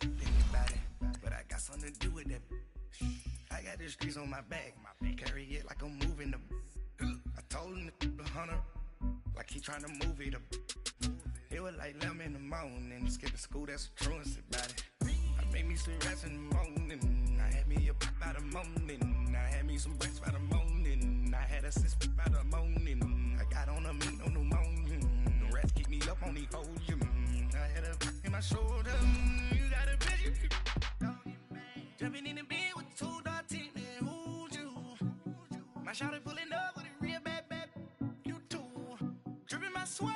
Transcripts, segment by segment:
think about it, but I got something to do with that. I got the streets on my back, carry it like I'm moving the. I told him the hunter, like he trying to move it up. It was like 11 in the morning, skipping school, that's the truancy about it. I made me some rest in the morning, I had me a pop by the morning, I had me some breaks by the morning, I had a six by the morning, I got on a meat on the morning, the rats keep me up on the ocean, I had a in my shoulder, you got a bitch, jumping in the bed with 2 dark teeth, man, who's you? My shawty pulling up with a real bad, you too, dripping my swag.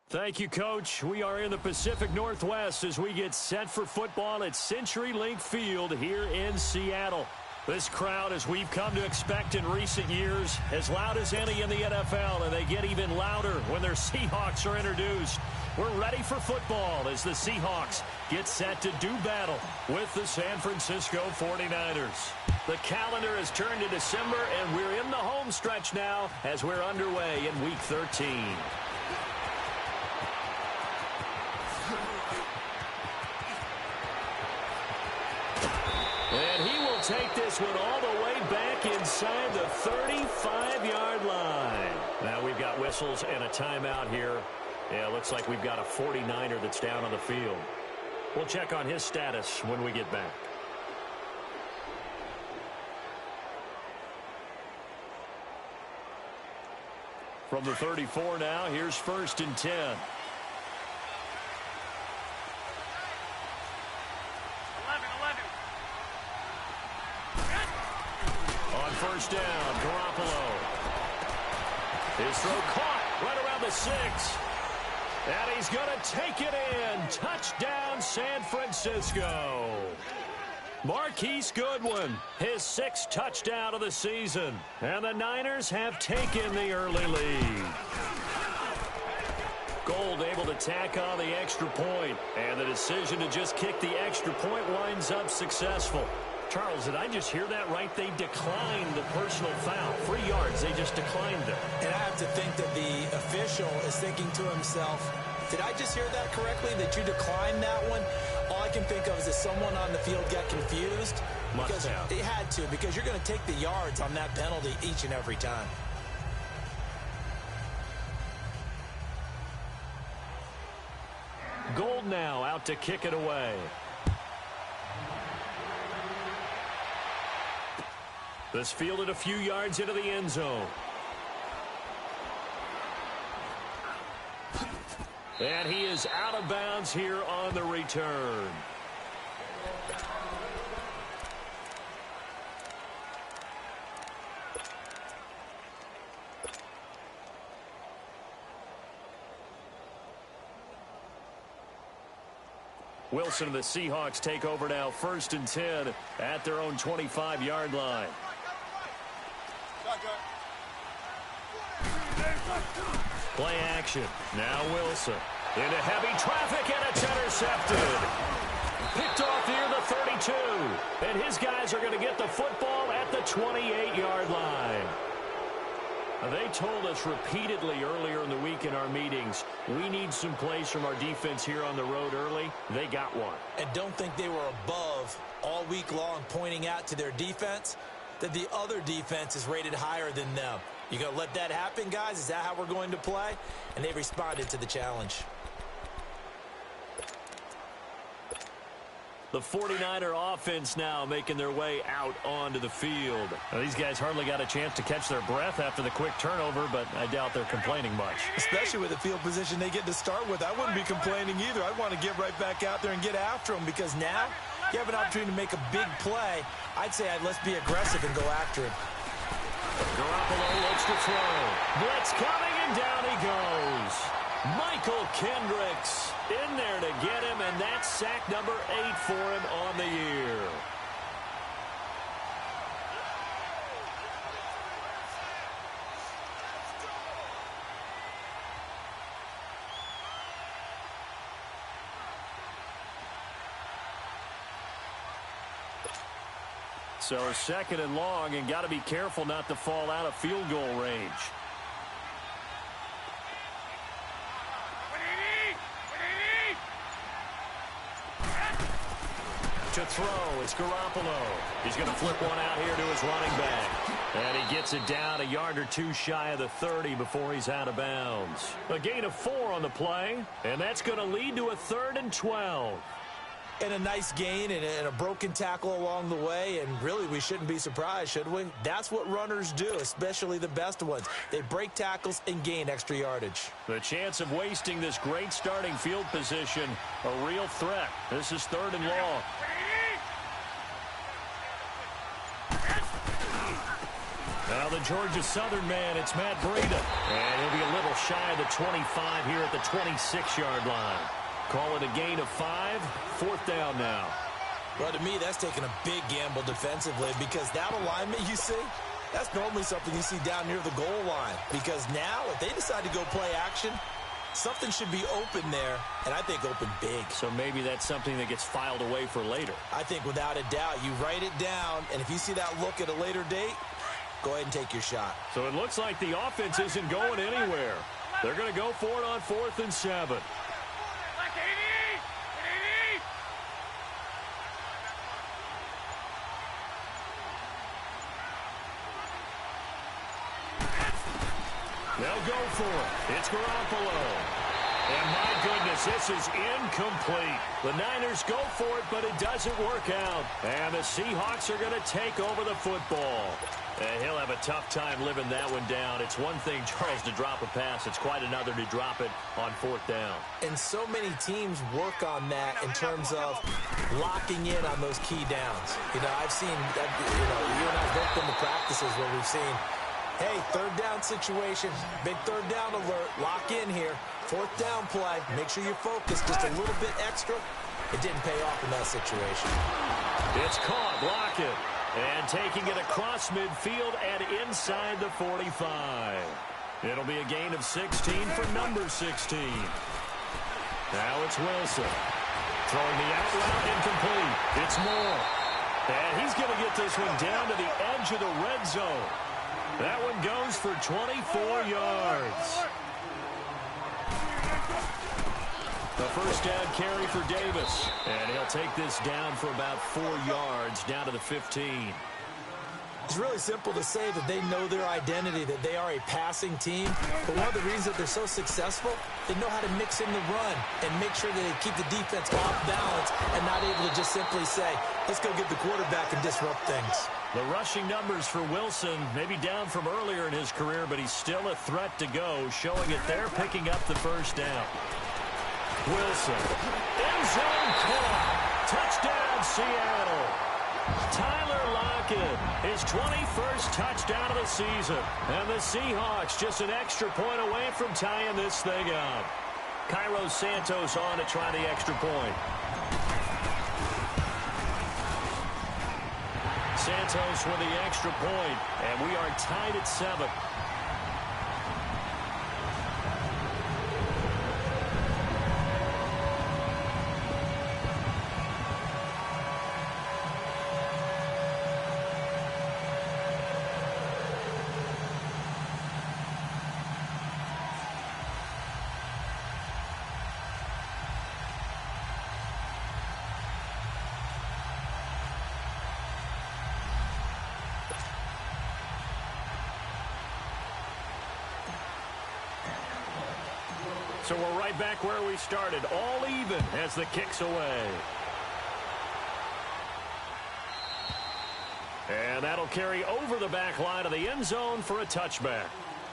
Thank you, Coach. We are in the Pacific Northwest as we get set for football at CenturyLink Field here in Seattle. This crowd, as we've come to expect in recent years, as loud as any in the NFL, and they get even louder when their Seahawks are introduced. We're ready for football as the Seahawks get set to do battle with the San Francisco 49ers. The calendar has turned to December, and we're in the home stretch now as we're underway in Week 13. And he will take this one all the way back inside the 35-yard line. Now we've got whistles and a timeout here. Yeah, looks like we've got a 49er that's down on the field. We'll check on his status when we get back. From the 34 now, here's 1st and 10. First down, Garoppolo. His throw caught right around the 6. And he's going to take it in. Touchdown, San Francisco. Marquise Goodwin, his 6th touchdown of the season. And the Niners have taken the early lead. Gold able to tack on the extra point. And the decision to just kick the extra point winds up successful. Charles, did I just hear that right? They declined the personal foul. 3 yards, they just declined it. And I have to think that the official is thinking to himself, did I just hear that correctly, that you declined that one? All I can think of is that someone on the field got confused. Must have. They had to, because you're going to take the yards on that penalty each and every time. Gold now out to kick it away. This fielded a few yards into the end zone. And he is out of bounds here on the return. Wilson and the Seahawks take over now, 1st and 10 at their own 25-yard line. Play action. Now Wilson. Into heavy traffic, and it's intercepted. Picked off near the 32. And his guys are going to get the football at the 28-yard line. They told us repeatedly earlier in the week in our meetings, we need some plays from our defense here on the road early. They got one. And don't think they were above all week long pointing out to their defense that the other defense is rated higher than them. You going to let that happen, guys? Is that how we're going to play? And they responded to the challenge. The 49er offense now making their way out onto the field. Now, these guys hardly got a chance to catch their breath after the quick turnover, but I doubt they're complaining much. Especially with the field position they get to start with. I wouldn't be complaining either. I'd want to get right back out there and get after them, because now you have an opportunity to make a big play. I'd say let's be aggressive and go after him. Garoppolo looks to throw. Blitz coming And down he goes. Michael Kendricks in there to get him, and that's sack number 8 for him on the year. So 2nd and long, and got to be careful not to fall out of field goal range. To throw, it's Garoppolo. He's going to flip one out here to his running back. And he gets it down a yard or two shy of the 30 before he's out of bounds. A gain of 4 on the play, and that's going to lead to a 3rd and 12. And a nice gain and a broken tackle along the way, and really we shouldn't be surprised, should we? That's what runners do, especially the best ones. They break tackles and gain extra yardage. The chance of wasting this great starting field position, a real threat. This is 3rd and long. Now the Georgia Southern man, it's Matt Breida. And he'll be a little shy of the 25 here at the 26-yard line. Call it a gain of 5, 4th down now. Well, to me, that's taking a big gamble defensively because that alignment you see, that's normally something you see down near the goal line. Because now, if they decide to go play action, something should be open there, and I think open big. So maybe that's something that gets filed away for later. I think without a doubt, you write it down, and if you see that look at a later date, go ahead and take your shot. So it looks like the offense isn't going anywhere. They're going to go for it on 4th and 7. They'll go for it. It's Garoppolo. And my goodness, this is incomplete. The Niners go for it, but it doesn't work out. And the Seahawks are going to take over the football. And he'll have a tough time living that one down. It's one thing, Charles, to drop a pass. It's quite another to drop it on 4th down. And so many teams work on that in terms of locking in on those key downs. You know, I've seen, you and I have both been to practices where we've seen, hey, 3rd down situation, big 3rd down alert, lock in here. 4th down play, make sure you're focused just a little bit extra. It didn't pay off in that situation. It's caught, Lockett. And taking it across midfield and inside the 45. It'll be a gain of 16 for number 16. Now it's Wilson. Throwing the out route incomplete. It's Moore. And he's going to get this one down to the edge of the red zone. That one goes for 24 yards. The first down carry for Davis. And he'll take this down for about 4 yards down to the 15. It's really simple to say that they know their identity, that they are a passing team. But one of the reasons that they're so successful, they know how to mix in the run and make sure that they keep the defense off balance and not able to just simply say, let's go get the quarterback and disrupt things. The rushing numbers for Wilson, maybe down from earlier in his career, but he's still a threat to go, showing it there, picking up the first down. Wilson, end zone caught, touchdown Seattle. Tyler Lockett, his 21st touchdown of the season. And the Seahawks just an extra point away from tying this thing up. Cairo Santos on to try the extra point. Santos with the extra point, and we are tied at 7. So we're right back where we started, all even as the kick's away. And that'll carry over the back line of the end zone for a touchback.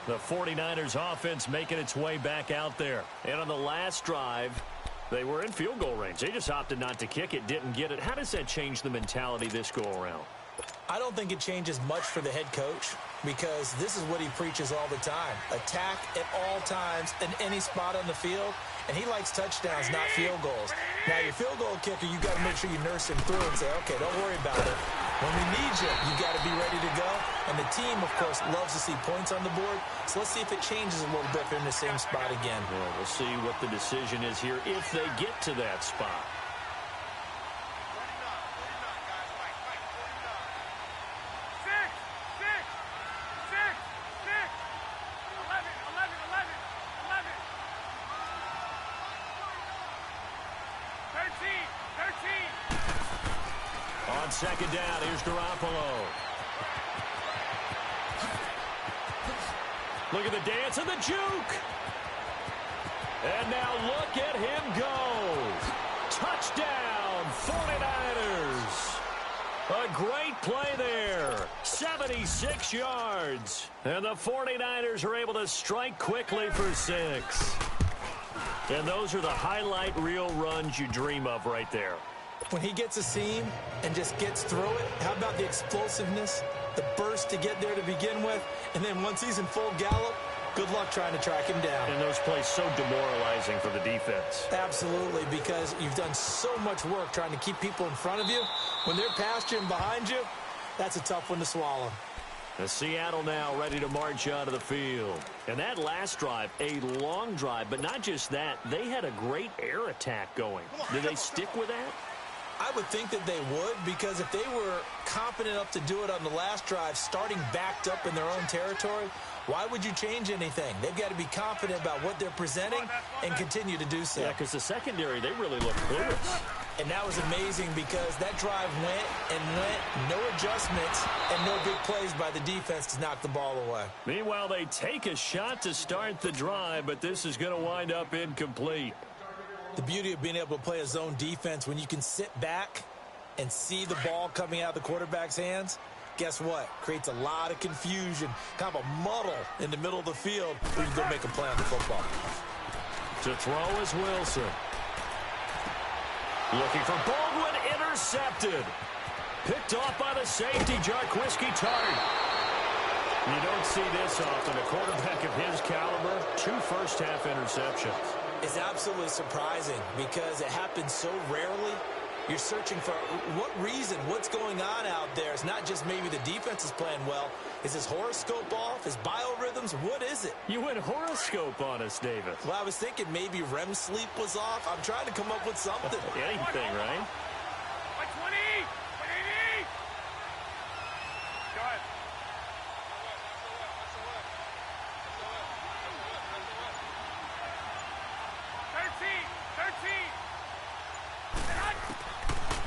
The 49ers offense making its way back out there. And on the last drive, they were in field goal range. They just opted not to kick it, didn't get it. How does that change the mentality this go-around? I don't think it changes much for the head coach because this is what he preaches all the time. Attack at all times in any spot on the field, and he likes touchdowns, not field goals. Now, your field goal kicker, you got to make sure you nurse him through and say, okay, don't worry about it. When we need you, you got to be ready to go. And the team, of course, loves to see points on the board. So let's see if it changes a little bit if they're in the same spot again. Yeah, we'll see what the decision is here if they get to that spot. On second down, here's Garoppolo. Look at the dance and the juke. And now look at him go. Touchdown, 49ers. A great play there. 76 yards. And the 49ers are able to strike quickly for 6. And those are the highlight reel runs you dream of right there. When he gets a seam and just gets through it, how about the explosiveness, the burst to get there to begin with, and then once he's in full gallop, good luck trying to track him down. And those plays so demoralizing for the defense. Absolutely, because you've done so much work trying to keep people in front of you. When they're past you and behind you, that's a tough one to swallow. The Seattle now ready to march out of the field. And that last drive, a long drive, but not just that, they had a great air attack going. Did they stick with that? I would think that they would, because if they were confident enough to do it on the last drive, starting backed up in their own territory, why would you change anything? They've got to be confident about what they're presenting and continue to do so. Yeah, because the secondary, they really look clueless. And that was amazing because that drive went and went, no adjustments, and no big plays by the defense to knock the ball away. Meanwhile, they take a shot to start the drive, but this is going to wind up incomplete. The beauty of being able to play a zone defense when you can sit back and see the ball coming out of the quarterback's hands, guess what? Creates a lot of confusion, kind of a muddle in the middle of the field where you can go make a play on the football. To throw is Wilson. Looking for Baldwin, intercepted. Picked off by the safety, Jarquiski Tart. You don't see this often. A quarterback of his caliber, 2 first-half interceptions. It's absolutely surprising because it happens so rarely. You're searching for what reason, what's going on out there. It's not just maybe the defense is playing well. Is his horoscope off? His biorhythms? What is it? You went horoscope on us, David. Well, I was thinking maybe REM sleep was off. I'm trying to come up with something. Anything, right?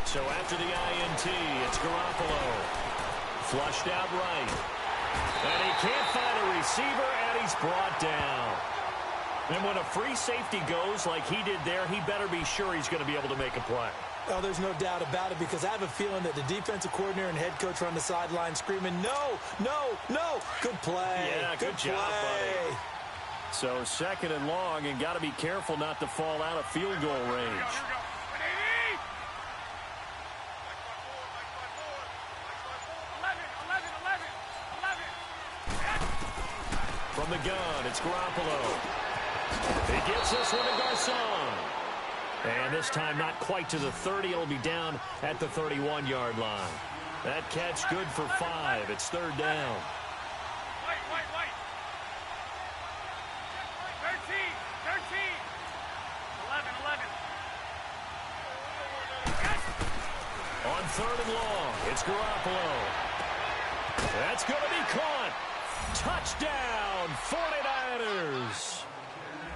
So after the INT, it's Garoppolo. Flushed out right. And he can't find a receiver, and he's brought down. And when a free safety goes like he did there, he better be sure he's going to be able to make a play. Oh, there's no doubt about it, because I have a feeling that the defensive coordinator and head coach are on the sideline screaming, no, no, no. Good play. Yeah, good job, buddy. So 2nd and long, and got to be careful not to fall out of field goal range. From the gun, it's Garoppolo. He gets this one to Garcon. And this time not quite to the 30. It'll be down at the 31-yard line. That catch good for 5. It's 3rd down. On 3rd and long, it's Garoppolo. That's going to be caught. Touchdown, 49ers.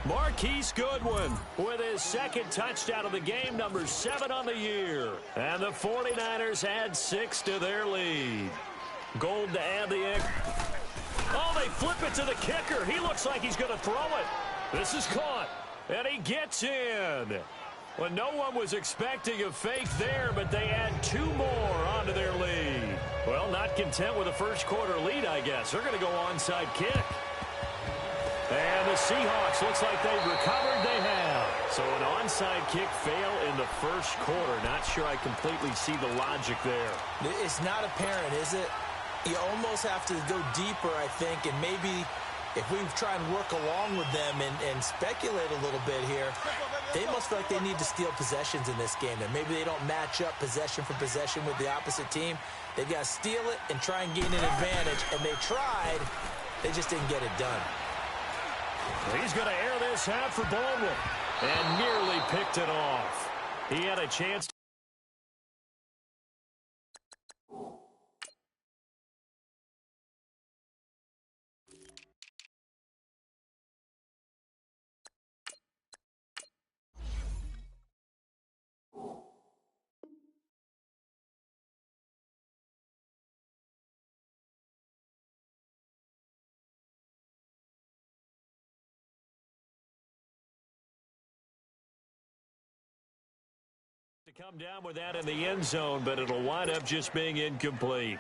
Marquise Goodwin with his 2nd touchdown of the game, number 7 on the year. And the 49ers add 6 to their lead. Gold to add the egg. Oh, they flip it to the kicker. He looks like he's going to throw it. This is caught, and he gets in. Well, no one was expecting a fake there, but they add 2 more onto their lead. Well, not content with a first-quarter lead, I guess. They're going to go onside kick. And the Seahawks, looks like they've recovered. They have. So an onside kick fail in the first quarter. Not sure I completely see the logic there. It's not apparent, is it? You almost have to go deeper, I think, and maybe if we try and work along with them and speculate a little bit here, they must feel like they need to steal possessions in this game. That maybe they don't match up possession for possession with the opposite team. They've got to steal it and try and gain an advantage, and they tried. They just didn't get it done. He's going to air this out for Baldwin. And nearly picked it off. He had a chance to come down with that in the end zone, but it'll wind up just being incomplete.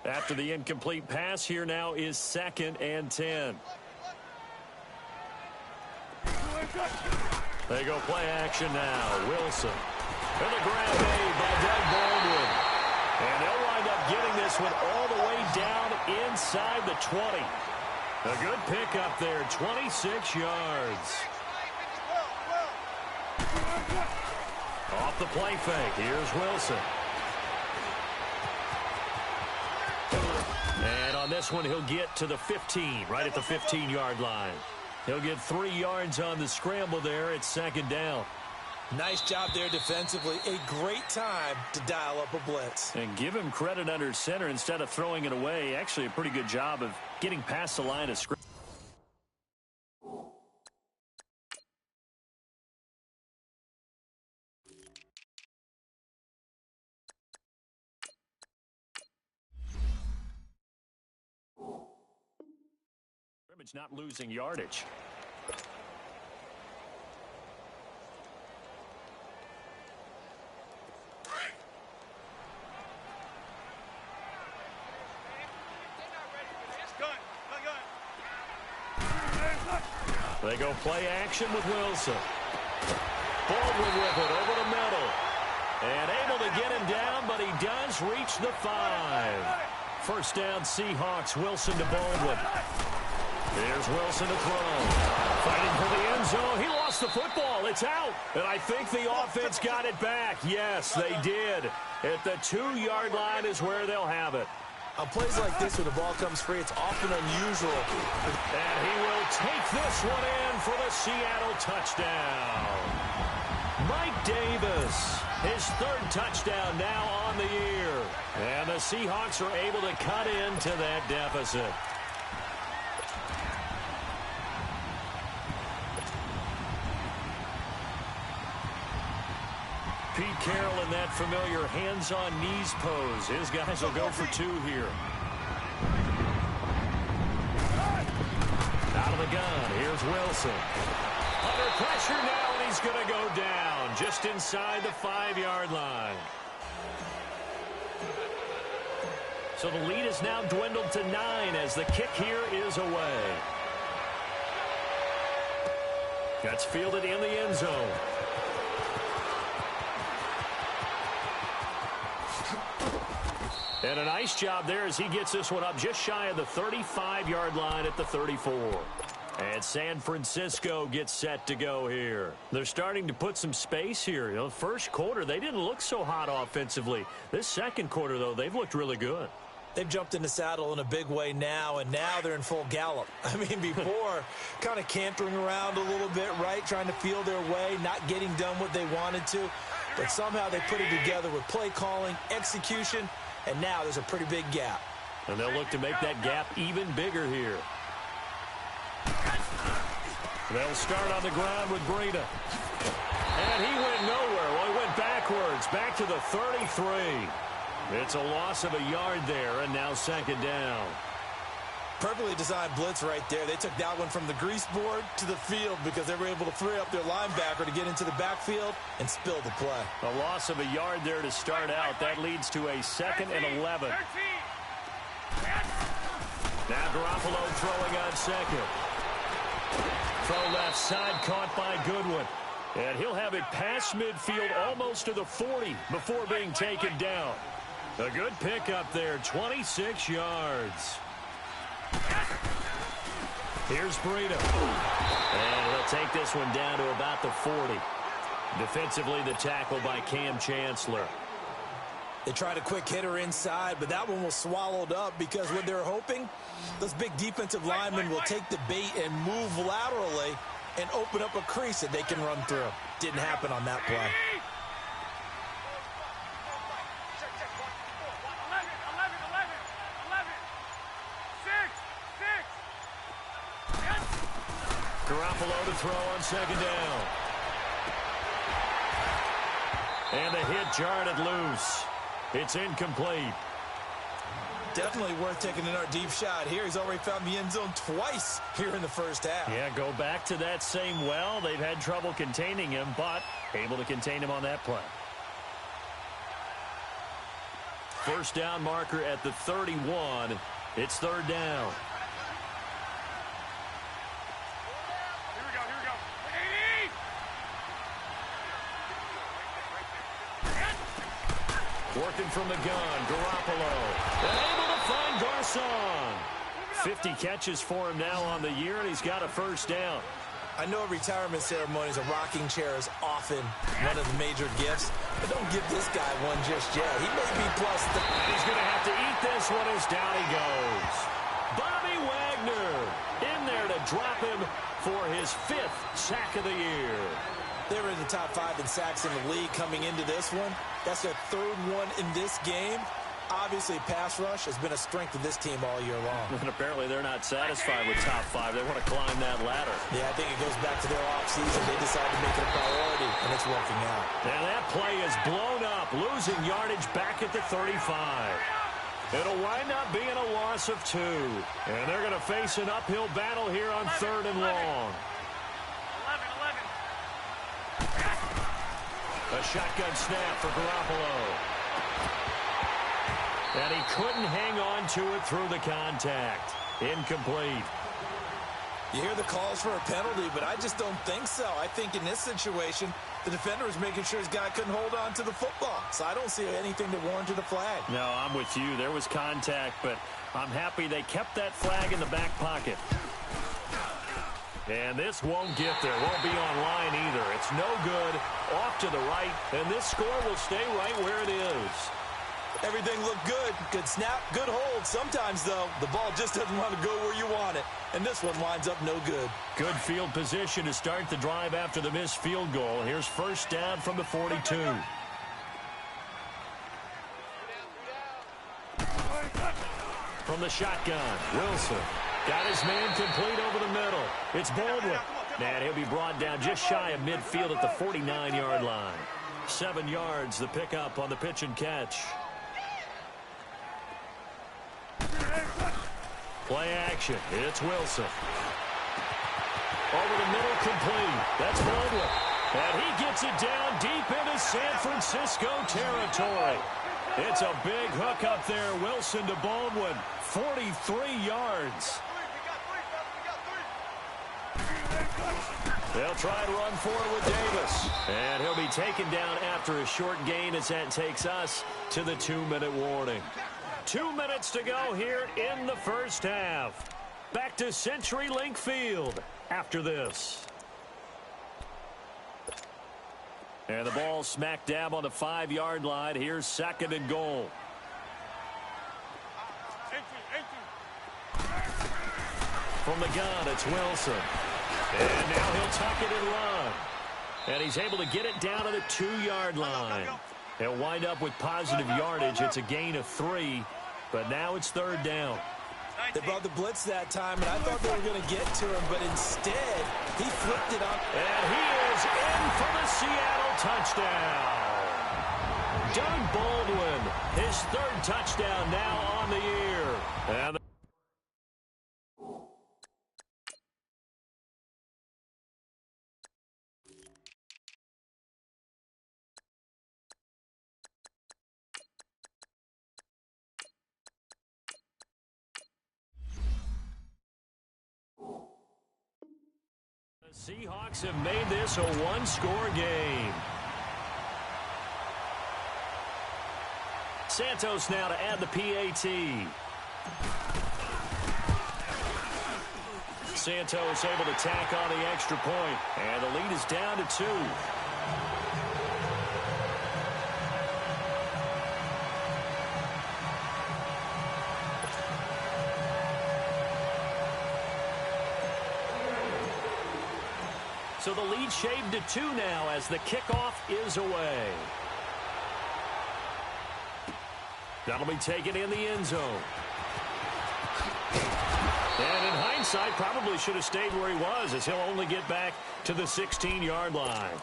After the incomplete pass, here now is 2nd and 10. They go play action now. Wilson. And the grab made by Doug Baldwin. And they'll wind up getting this one all the way down inside the 20. A good pickup there, 26 yards. Off the play fake, here's Wilson. And on this one, he'll get to the 15, right at the 15-yard line. He'll get 3 yards on the scramble there at 2nd down. Nice job there defensively. A great time to dial up a blitz. And give him credit under center instead of throwing it away. Actually, a pretty good job of getting past the line of scrimmage. Not losing yardage. They go play action with Wilson. Baldwin with it over the middle. And able to get him down, but he does reach the 5. First down, Seahawks. Wilson to Baldwin. Here's Wilson to throw. Fighting for the end zone. He lost the football. It's out. And I think the offense got it back. Yes, they did. At the 2-yard line is where they'll have it. On plays like this where the ball comes free, it's often unusual. And he will take this one in for the Seattle touchdown. Mike Davis, his 3rd touchdown now on the year. And the Seahawks are able to cut into that deficit. Pete Carroll in that familiar hands-on-knees pose. His guys will go for 2 here. Out of the gun, here's Wilson. Under pressure now, and he's going to go down just inside the 5-yard line. So the lead is now dwindled to 9 as the kick here is away. That's fielded in the end zone. And a nice job there as he gets this one up just shy of the 35-yard line at the 34. And San Francisco gets set to go here. They're starting to put some space here. You know, first quarter, they didn't look so hot offensively. This second quarter, though, they've looked really good. They've jumped in the saddle in a big way now, and now they're in full gallop. I mean, before, kind of cantering around a little bit, right, trying to feel their way, not getting done what they wanted to. But somehow they put it together with play calling, execution, and now there's a pretty big gap. And they'll look to make that gap even bigger here. They'll start on the ground with Breida. And he went nowhere. Well, he went backwards, back to the 33. It's a loss of a yard there, and now 2nd down. Perfectly designed blitz right there. They took that one from the grease board to the field because they were able to free up their linebacker to get into the backfield and spill the play. A loss of a yard there to start out. That leads to a 2nd and 11. Now Garoppolo throwing on 2nd. Throw left side, caught by Goodwin. And he'll have it past midfield almost to the 40 before being taken down. A good pickup there, 26 yards. Here's Burrito. And he'll take this one down to about the 40. Defensively, the tackle by Cam Chancellor. They tried a quick hitter inside, but that one was swallowed up because what they're hoping, those big defensive linemen will take the bait and move laterally and open up a crease that they can run through. Didn't happen on that play. Garoppolo to throw on second down. And the hit jarred it loose. It's incomplete. Definitely worth taking another deep shot here. He's already found the end zone twice here in the first half. Yeah, go back to that same well. They've had trouble containing him, but able to contain him on that play. First down marker at the 31. It's third down. Working from the gun, Garoppolo. And able to find Garcon. 50 catches for him now on the year, and he's got a first down. I know retirement ceremonies, a rocking chair is often one of the major gifts, but don't give this guy one just yet. He may be plus. He's going to have to eat this one as down he goes. Bobby Wagner in there to drop him for his 5th sack of the year. They were in the top 5 in sacks in the league coming into this one. That's their 3rd one in this game. Obviously, pass rush has been a strength of this team all year long. And apparently they're not satisfied with top 5. They want to climb that ladder. Yeah, I think it goes back to their offseason. They decided to make it a priority, and it's working out. And that play is blown up, losing yardage back at the 35. It'll wind up being a loss of 2. And they're going to face an uphill battle here on 3rd and long. A shotgun snap for Garoppolo. And he couldn't hang on to it through the contact. Incomplete. You hear the calls for a penalty, but I just don't think so. I think in this situation, the defender was making sure his guy couldn't hold on to the football. So I don't see anything that warranted a flag. No, I'm with you. There was contact, but I'm happy they kept that flag in the back pocket. And this won't get there. Won't be on line either. It's no good. Off to the right. And this score will stay right where it is. Everything looked good. Good snap, good hold. Sometimes, though, the ball just doesn't want to go where you want it. And this one winds up no good. Good field position to start the drive after the missed field goal. Here's first down from the 42. From the shotgun, Wilson. Got his man complete over the middle. It's Baldwin. And he'll be brought down just shy of midfield at the 49-yard line. 7 yards, the pickup on the pitch and catch. Play action. It's Wilson. Over the middle, complete. That's Baldwin. And he gets it down deep into San Francisco territory. It's a big hook up there. Wilson to Baldwin. 43 yards. They'll try to run for it with Davis. And he'll be taken down after a short gain as that takes us to the 2-minute warning. 2 minutes to go here in the first half. Back to CenturyLink Field after this. And the ball smack dab on the 5-yard line. Here's 2nd and goal. From the gun, it's Wilson. And now he'll tuck it and run. And he's able to get it down to the 2-yard line. He'll wind up with positive yardage. It's a gain of 3, but now it's 3rd down. They brought the blitz that time, and I thought they were going to get to him, but instead, he flipped it up. And he is in for the Seattle touchdown. Doug Baldwin, his 3rd touchdown now on the year. And Seahawks have made this a one-score game. Santos now to add the PAT. Santos able to tack on the extra point, and the lead is down to 2. So the lead shaved to 2 now as the kickoff is away. That'll be taken in the end zone. And in hindsight, probably should have stayed where he was, as he'll only get back to the 16-yard line.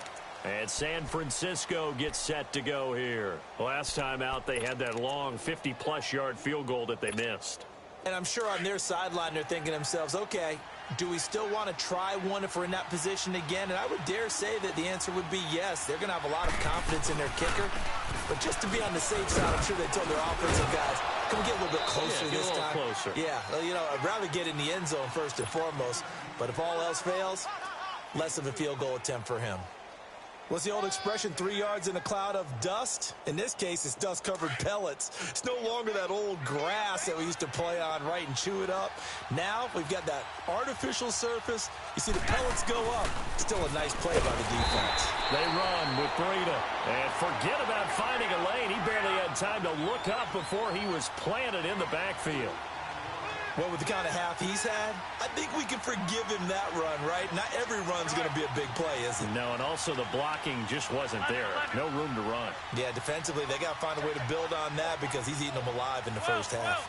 And San Francisco gets set to go here. Last time out, they had that long 50-plus yard field goal that they missed. And I'm sure on their sideline, they're thinking to themselves, okay, do we still want to try one if we're in that position again? And I would dare say that the answer would be yes. They're going to have a lot of confidence in their kicker. But just to be on the safe side, I'm sure they told their offensive guys, can we get a little bit closer this time? Closer. Yeah, well, you know, I'd rather get in the end zone first and foremost. But if all else fails, less of a field goal attempt for him. What's the old expression, 3 yards in a cloud of dust? In this case, it's dust-covered pellets. It's no longer that old grass that we used to play on, right, and chew it up. Now we've got that artificial surface. You see the pellets go up. Still a nice play by the defense. They run with Breida. And forget about finding a lane. He barely had time to look up before he was planted in the backfield. Well, with the kind of half he's had, I think we can forgive him that run, right? Not every run's going to be a big play, is it? No, and also the blocking just wasn't there. No room to run. Yeah, defensively, they got to find a way to build on that because he's eating them alive in the first half.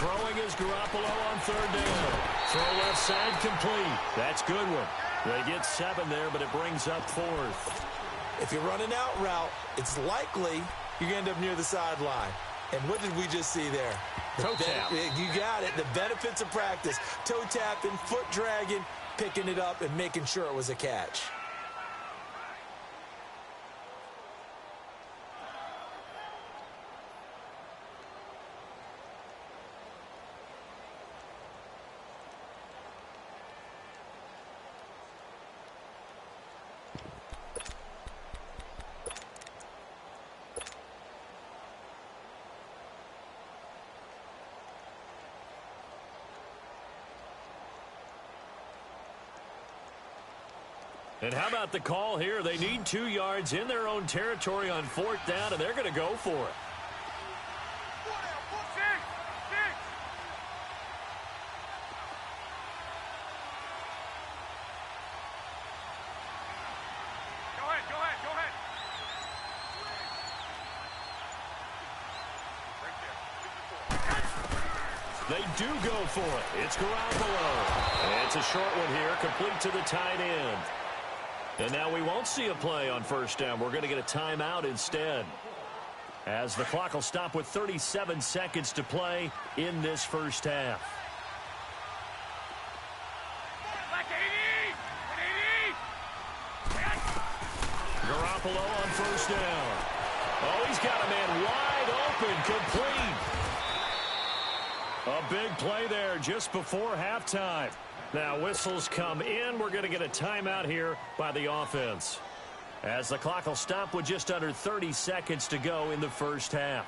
Throwing is Garoppolo on 3rd down. Throw left side complete. That's good one. They get 7 there, but it brings up 4th. If you're running out route, it's likely you're going to end up near the sideline. And what did we just see there? Toe tap. You got it. The benefits of practice. Toe tapping, foot dragging, picking it up, and making sure it was a catch. And how about the call here? They need 2 yards in their own territory on 4th down, and they're going to go for it. Go ahead. They do go for it. It's Garoppolo. And it's a short one here, complete to the tight end. And now we won't see a play on 1st down. We're going to get a timeout instead, as the clock will stop with 37 seconds to play in this first half. Garoppolo on 1st down. Oh, he's got a man wide open, complete. A big play there just before halftime. Now whistles come in. We're going to get a timeout here by the offense, as the clock will stop with just under 30 seconds to go in the first half.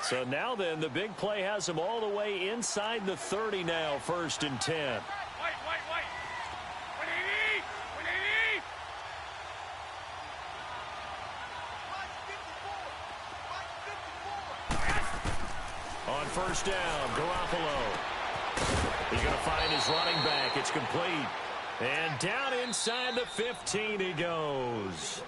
So now then, the big play has them all the way inside the 30 now, 1st and 10. Wait. 180. On 1st down, Garoppolo. He's going to find his running back. It's complete. And down inside the 15 he goes.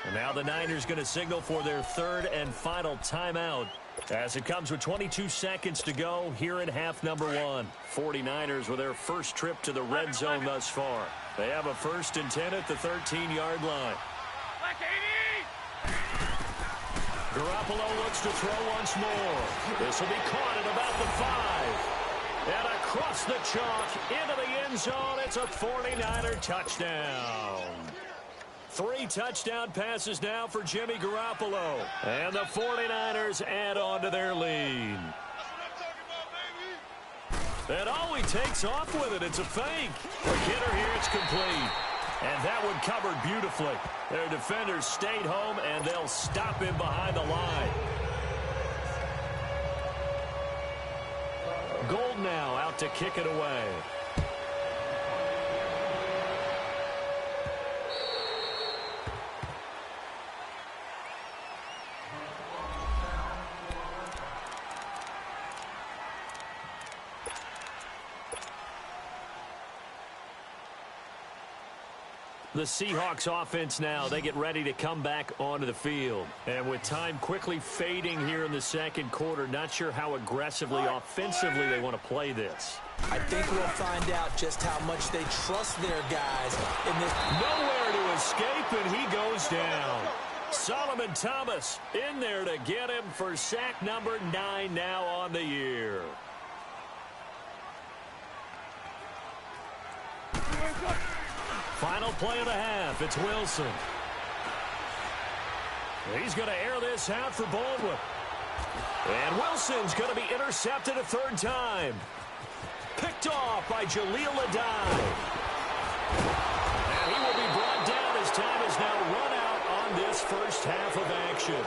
And now the Niners going to signal for their 3rd and final timeout, as it comes with 22 seconds to go here in half number 1. 49ers with their first trip to the red zone thus far. They have a 1st and 10 at the 13-yard line. Garoppolo looks to throw once more. This will be caught at about the 5. And across the chalk into the end zone. It's a 49er touchdown. 3 touchdown passes now for Jimmy Garoppolo. And the 49ers add on to their lead. And oh, he takes off with it. It's a fake. The hitter here, it's complete. And that one covered beautifully. Their defenders stayed home, and they'll stop him behind the line. Gold now out to kick it away. The Seahawks offense now, they get ready to come back onto the field. And with time quickly fading here in the second quarter, not sure how aggressively, offensively they want to play this. I think we'll find out just how much they trust their guys in this. Nowhere to escape, and he goes down. Solomon Thomas in there to get him for sack number 9 now on the year. Final play of the half. It's Wilson. He's going to air this out for Baldwin. And Wilson's going to be intercepted a third time. Picked off by Jaleel Adai. And he will be brought down as time is now run out on this first half of action.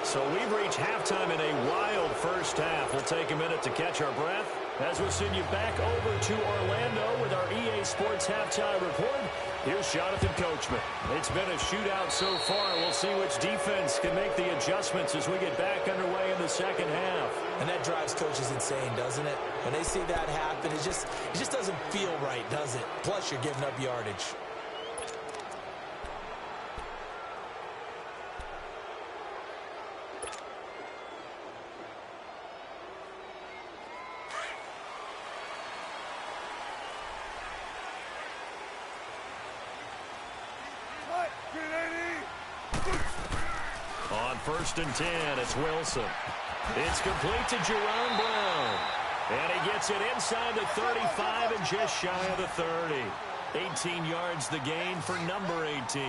So we've reached halftime in a wild first half. We'll take a minute to catch our breath as we'll send you back over to Orlando with our EA Sports Halftime Report. Here's Jonathan Coachman. It's been a shootout so far. We'll see which defense can make the adjustments as we get back underway in the second half. And that drives coaches insane, doesn't it? When they see that happen, it just doesn't feel right, does it? Plus, you're giving up yardage. On 1st and 10, it's Wilson. It's complete to Jerome Brown. And he gets it inside the 35 and just shy of the 30. 18 yards the gain for number 18.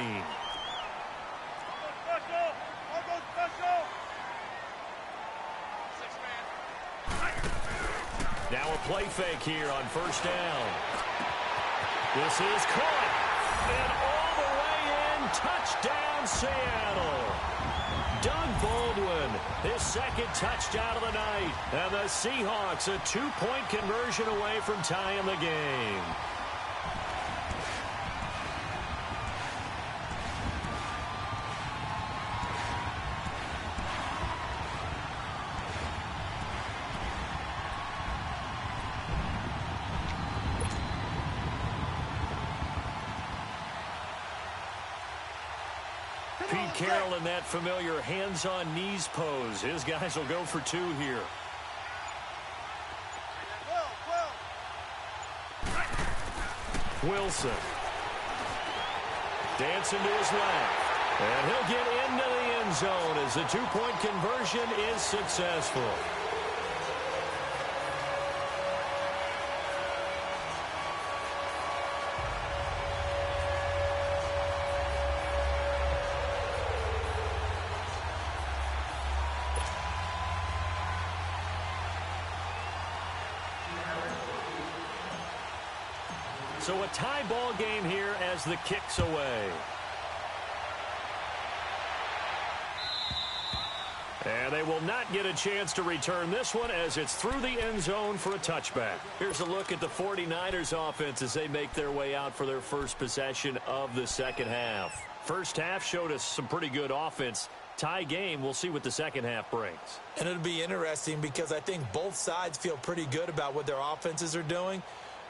Now a play fake here on 1st down. This is caught. And all the way in, touchdown Seattle. Doug Baldwin, his second touchdown of the night. And the Seahawks a 2-point conversion away from tying the game. Pete Carroll in that familiar hands-on knees pose. His guys will go for 2 here. Wilson. Dancing to his left. And he'll get into the end zone as the 2-point conversion is successful. So a tie ball game here as the kick's away. And they will not get a chance to return this one as it's through the end zone for a touchback. Here's a look at the 49ers offense as they make their way out for their first possession of the second half. First half showed us some pretty good offense. Tie game, we'll see what the second half brings. And it'll be interesting because I think both sides feel pretty good about what their offenses are doing.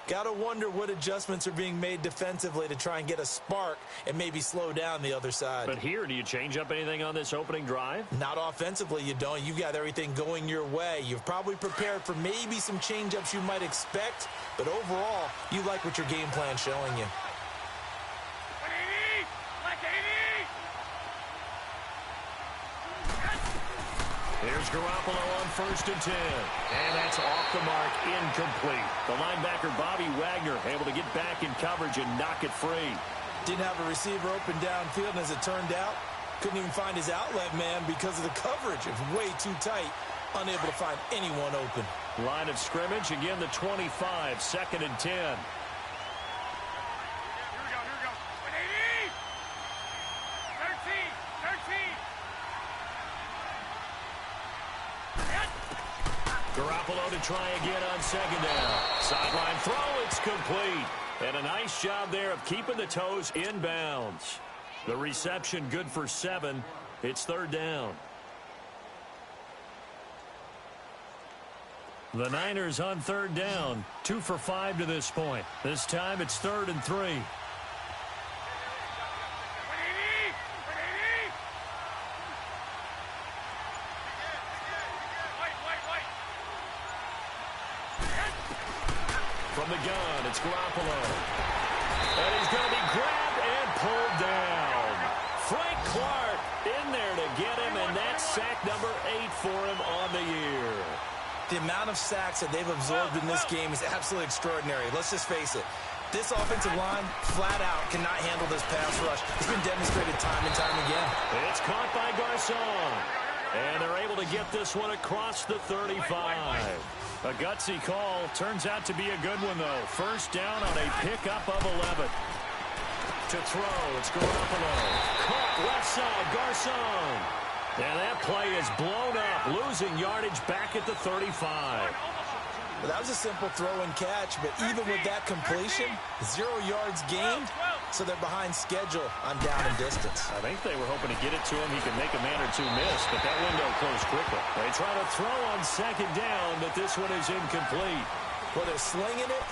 Got to wonder what adjustments are being made defensively to try and get a spark and maybe slow down the other side. But here, do you change up anything on this opening drive? Not offensively, you don't. You've got everything going your way. You've probably prepared for maybe some change-ups you might expect, but overall, you like what your game plan's showing you. Here's Garoppolo on 1st and 10. And that's off the mark, incomplete. The linebacker, Bobby Wagner, able to get back in coverage and knock it free. Didn't have a receiver open downfield, and as it turned out, couldn't even find his outlet man because of the coverage. It was way too tight, unable to find anyone open. Line of scrimmage, again the 25, 2nd and 10. Here we go. 13. Garoppolo to try again on 2nd down. Sideline throw, it's complete. And a nice job there of keeping the toes inbounds. The reception good for 7. It's 3rd down. The Niners on 3rd down. 2 for 5 to this point. This time it's 3rd and 3. From the gun, it's Garoppolo. And he's going to be grabbed and pulled down. Frank Clark in there to get him, and that's sack number 8 for him on the year. The amount of sacks that they've absorbed in this game is absolutely extraordinary. Let's just face it. This offensive line, flat out, cannot handle this pass rush. It's been demonstrated time and time again. It's caught by Garcon. And they're able to get this one across the 35. A gutsy call. Turns out to be a good one, though. First down on a pickup of 11. To throw, it's Garoppolo. Caught left side, Garcon. And that play is blown up, losing yardage back at the 35. Well, that was a simple throw and catch, but even with that completion, 0 yards gained, so they're behind schedule on down and distance. I think they were hoping to get it to him. He could make a man or two miss, but that window closed quickly. They try to throw on 2nd down, but this one is incomplete. Well, they're slinging it,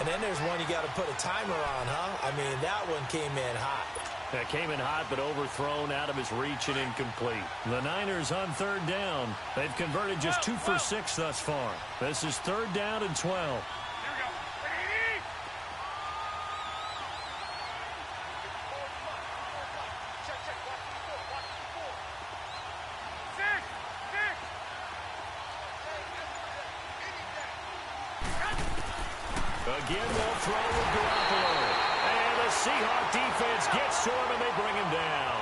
and then there's one you got to put a timer on, huh? I mean, that one came in hot. That came in hot, but overthrown out of his reach and incomplete. The Niners on 3rd down. They've converted just 2 for 6 thus far. This is 3rd down and 12. Again, they'll throw with Garoppolo. And the Seahawk defense gets to him, and they bring him down.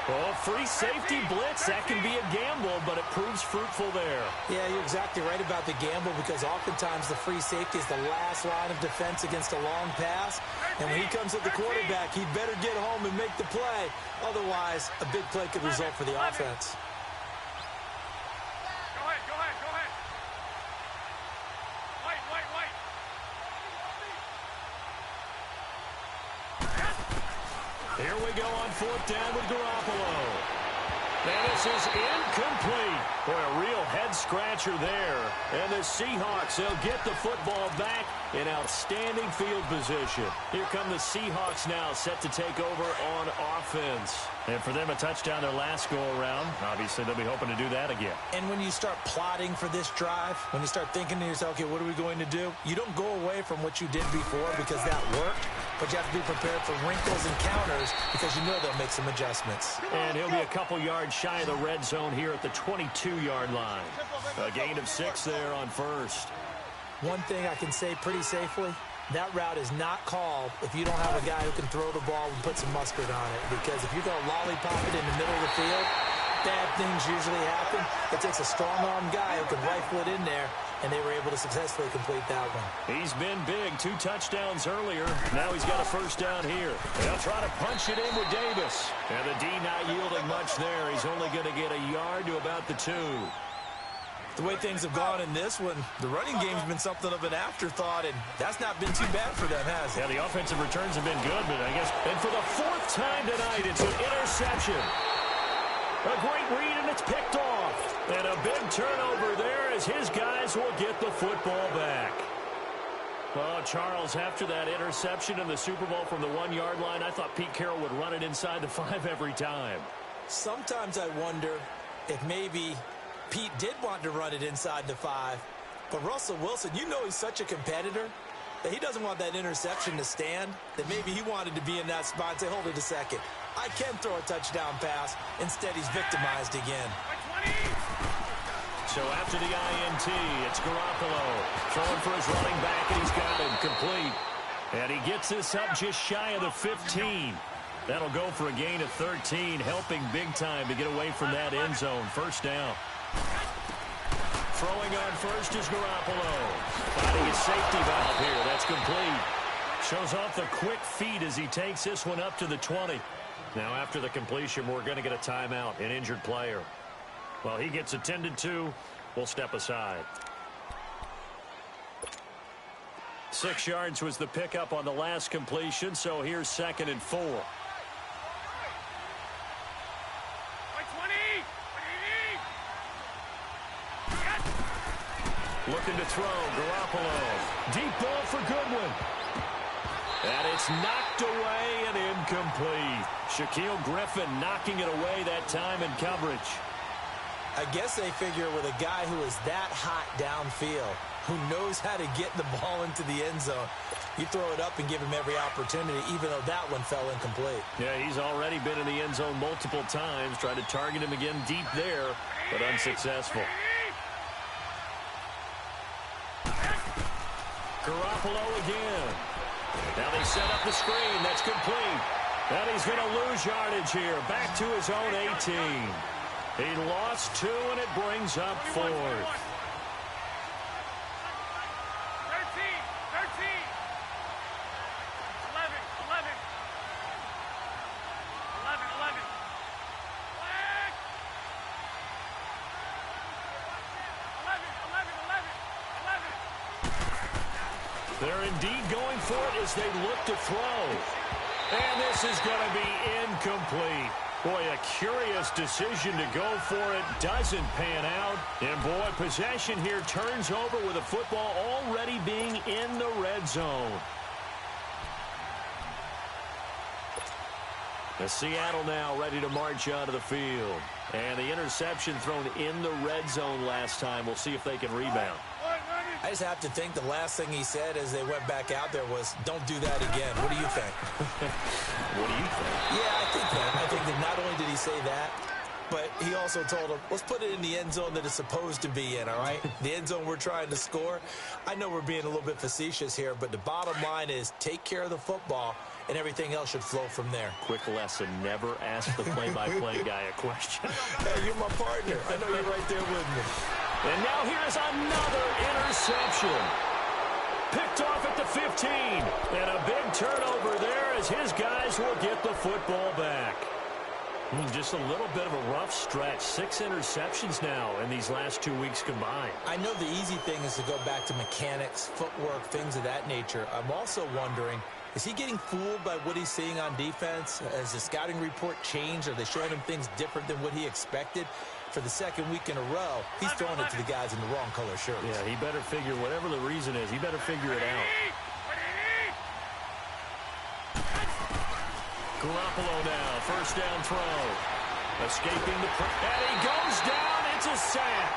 Oh, free safety blitz. That can be a gamble, but it proves fruitful there. Yeah, you're exactly right about the gamble, because oftentimes the free safety is the last line of defense against a long pass. And when he comes at the quarterback, he'd better get home and make the play. Otherwise, a big play could result for the offense. Here we go on 4th down with Garoppolo. And this is incomplete. Boy, a real head-scratcher there. And the Seahawks, they'll get the football back in outstanding field position. Here come the Seahawks now, set to take over on offense. And for them, a touchdown their last go-around. Obviously, they'll be hoping to do that again. And when you start plotting for this drive, when you start thinking to yourself, okay, what are we going to do? You don't go away from what you did before because that worked, but you have to be prepared for wrinkles and counters because you know they'll make some adjustments. And he'll be a couple yards shy of the red zone here at the 22-yard line. A gain of 6 there on 1st. One thing I can say pretty safely, that route is not called if you don't have a guy who can throw the ball and put some mustard on it. Because if you're going to lollipop it in the middle of the field, bad things usually happen. It takes a strong-arm guy who can rifle it in there, and they were able to successfully complete that one. He's been big. 2 touchdowns earlier. Now he's got a first down here. They'll try to punch it in with Davis. And the D not yielding much there. He's only going to get a yard to about the 2. The way things have gone in this one, the running game's been something of an afterthought, and that's not been too bad for them, has it? Yeah, the offensive returns have been good, but I guess... And for the 4th time tonight, it's an interception. A great read, and it's picked off. And a big turnover there as his guys will get the football back. Oh, Charles, after that interception in the Super Bowl from the 1-yard line, I thought Pete Carroll would run it inside the 5 every time. Sometimes I wonder if maybe Pete did want to run it inside the 5. But Russell Wilson, you know he's such a competitor that he doesn't want that interception to stand, that maybe he wanted to be in that spot and say, hold it a second. I can throw a touchdown pass. Instead, he's victimized again. So after the INT, it's Garoppolo throwing for his running back, and he's got him complete. And he gets this up just shy of the 15. That'll go for a gain of 13, helping big time to get away from that end zone. First down. Throwing on first is Garoppolo. Finding his safety valve here. That's complete. Shows off the quick feet as he takes this one up to the 20. Now, after the completion, we're going to get a timeout, an injured player. Well, he gets attended to. We'll step aside. 6 yards was the pickup on the last completion, so here's 2nd and 4. Looking to throw, Garoppolo. Deep ball for Goodwin. And it's knocked away and incomplete. Shaquille Griffin knocking it away that time in coverage. I guess they figure with a guy who is that hot downfield, who knows how to get the ball into the end zone, you throw it up and give him every opportunity, even though that one fell incomplete. Yeah, he's already been in the end zone multiple times. Tried to target him again deep there, but unsuccessful. Garoppolo again. Now they set up the screen. That's complete. And he's going to lose yardage here. Back to his own 18. He lost 2, and it brings up 4th. 11. They're indeed going for it as they look to throw. And this is going to be incomplete. Boy, a curious decision to go for it. Doesn't pan out. And, boy, possession here turns over with the football already being in the red zone. The Seattle now ready to march out of the field. And the interception thrown in the red zone last time. We'll see if they can rebound. I just have to think the last thing he said as they went back out there was, don't do that again. What do you think? What do you think? Yeah, I think that. I think that not only did he say that, but he also told him, let's put it in the end zone that it's supposed to be in, all right? The end zone we're trying to score. I know we're being a little bit facetious here, but the bottom line is take care of the football, and everything else should flow from there. Quick lesson, never ask the play-by-play guy a question. Hey, you're my partner. I know you're right there with me. And now here's another interception. Picked off at the 15. And a big turnover there as his guys will get the football back. Just a little bit of a rough stretch. 6 interceptions now in these last 2 weeks combined. I know the easy thing is to go back to mechanics, footwork, things of that nature. I'm also wondering, is he getting fooled by what he's seeing on defense? Has the scouting report changed? Are they showing him things different than what he expected? For the 2nd week in a row, he's throwing it to the guys in the wrong color shirts. Yeah, he better figure, whatever the reason is, he better figure it out. Garoppolo now, first down throw. Escaping the and he goes down. It's a sack.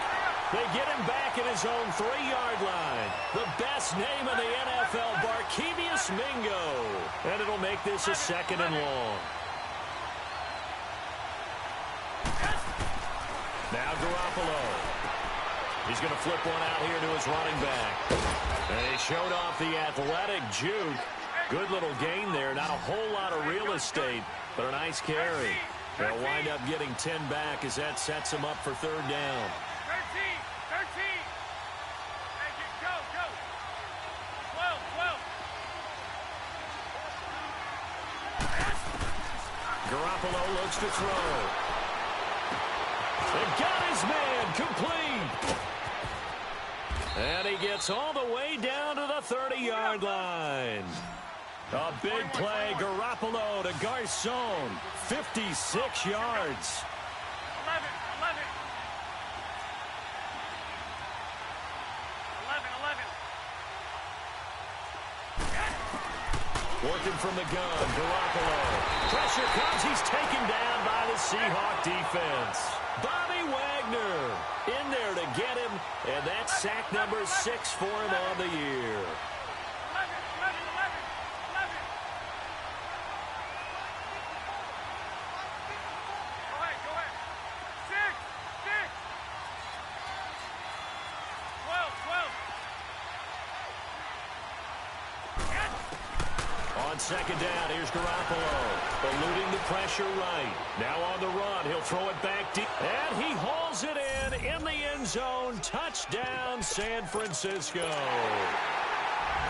They get him back at his own 3-yard line. The best name in the NFL, Barkevius Mingo. And it'll make this a 2nd and long. Now Garoppolo. He's going to flip one out here to his running back. And he showed off the athletic juke. Good little gain there. Not a whole lot of real estate, but a nice carry. They'll wind up getting 10 back as that sets him up for 3rd down. 13. Go. 12. Garoppolo looks to throw. And got his man complete. And he gets all the way down to the 30-yard line. A big play, Garoppolo to Garcon, 56 yards. 11. Working from the gun, Garoppolo. Pressure comes, he's taken down by the Seahawk defense. Bobby Wagner in there to get him, and that's sack number 6 for him on the year. 11. Go ahead. 6. 12. On On second down, here's Garoppolo. Eluding the pressure right. Now on the run. He'll throw it back deep. And he hauls it in the end zone. Touchdown, San Francisco.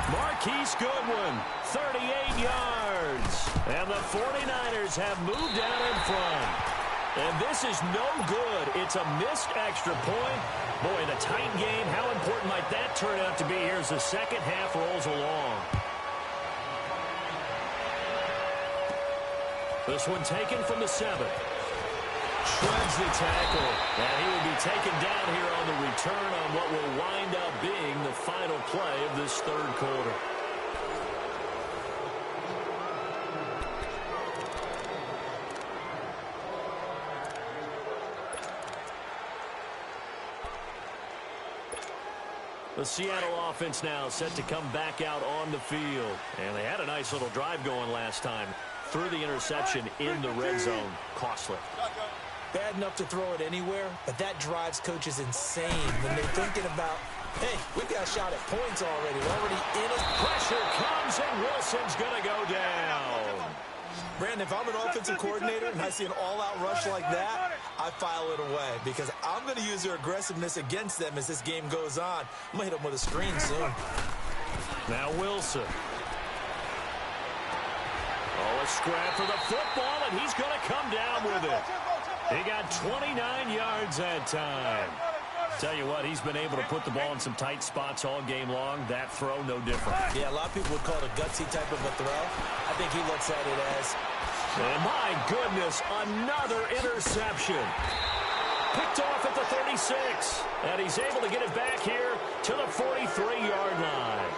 Marquise Goodwin, 38 yards. And the 49ers have moved out in front. And this is no good. It's a missed extra point. Boy, in a tight game, how important might that turn out to be here as the second half rolls along? This one taken from the 7. Shreds the tackle. And he will be taken down here on the return on what will wind up being the final play of this third quarter. The Seattle offense now set to come back out on the field. And they had a nice little drive going last time. Threw the interception in the red zone. Costly. Bad enough to throw it anywhere, but that drives coaches insane when they're thinking about, hey, we've got a shot at points already. We're already in it. Pressure comes, and Wilson's going to go down. Brandon, if I'm an offensive coordinator and I see an all-out rush like that, I file it away because I'm going to use their aggressiveness against them as this game goes on. I'm going to hit them with a screen soon. Now Wilson. Oh, a scrap for the football, and he's going to come down with it. He got 29 yards that time. Tell you what, he's been able to put the ball in some tight spots all game long. That throw, no different. Yeah, a lot of people would call it a gutsy type of a throw. I think he looks at it as... And my goodness, another interception. Picked off at the 36. And he's able to get it back here to the 43-yard line.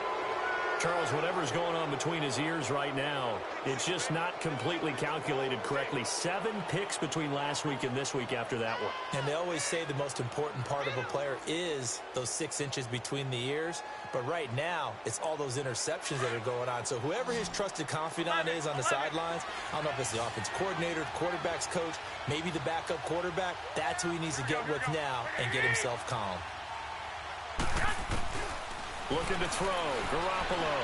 Charles, whatever's going on between his ears right now, it's just not completely calculated correctly. 7 picks between last week and this week after that one. And they always say the most important part of a player is those 6 inches between the ears. But right now, it's all those interceptions that are going on. So whoever his trusted confidant is on the sidelines, I don't know if it's the offense coordinator, the quarterback's coach, maybe the backup quarterback, that's who he needs to get with now and get himself calm. Looking to throw. Garoppolo.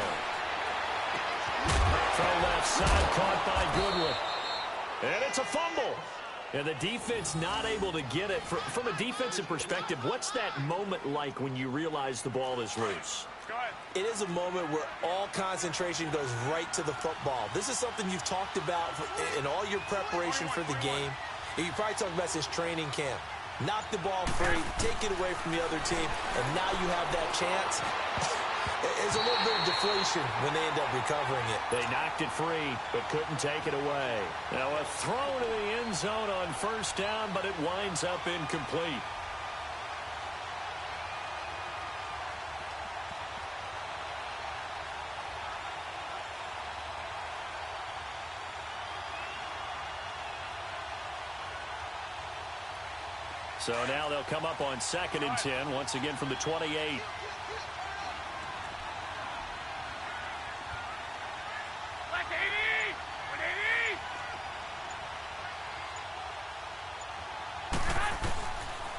Throw left side, caught by Goodwin. And it's a fumble. And the defense not able to get it. From a defensive perspective, what's that moment like when you realize the ball is loose? It is a moment where all concentration goes right to the football. This is something you've talked about in all your preparation for the game. And you probably talked about since training camp. Knock the ball free, take it away from the other team, and now you have that chance. There's a little bit of deflation when they end up recovering it. They knocked it free, but couldn't take it away. Now a throw to the end zone on first down, but it winds up incomplete. So now they'll come up on 2nd and 10, once again from the 28.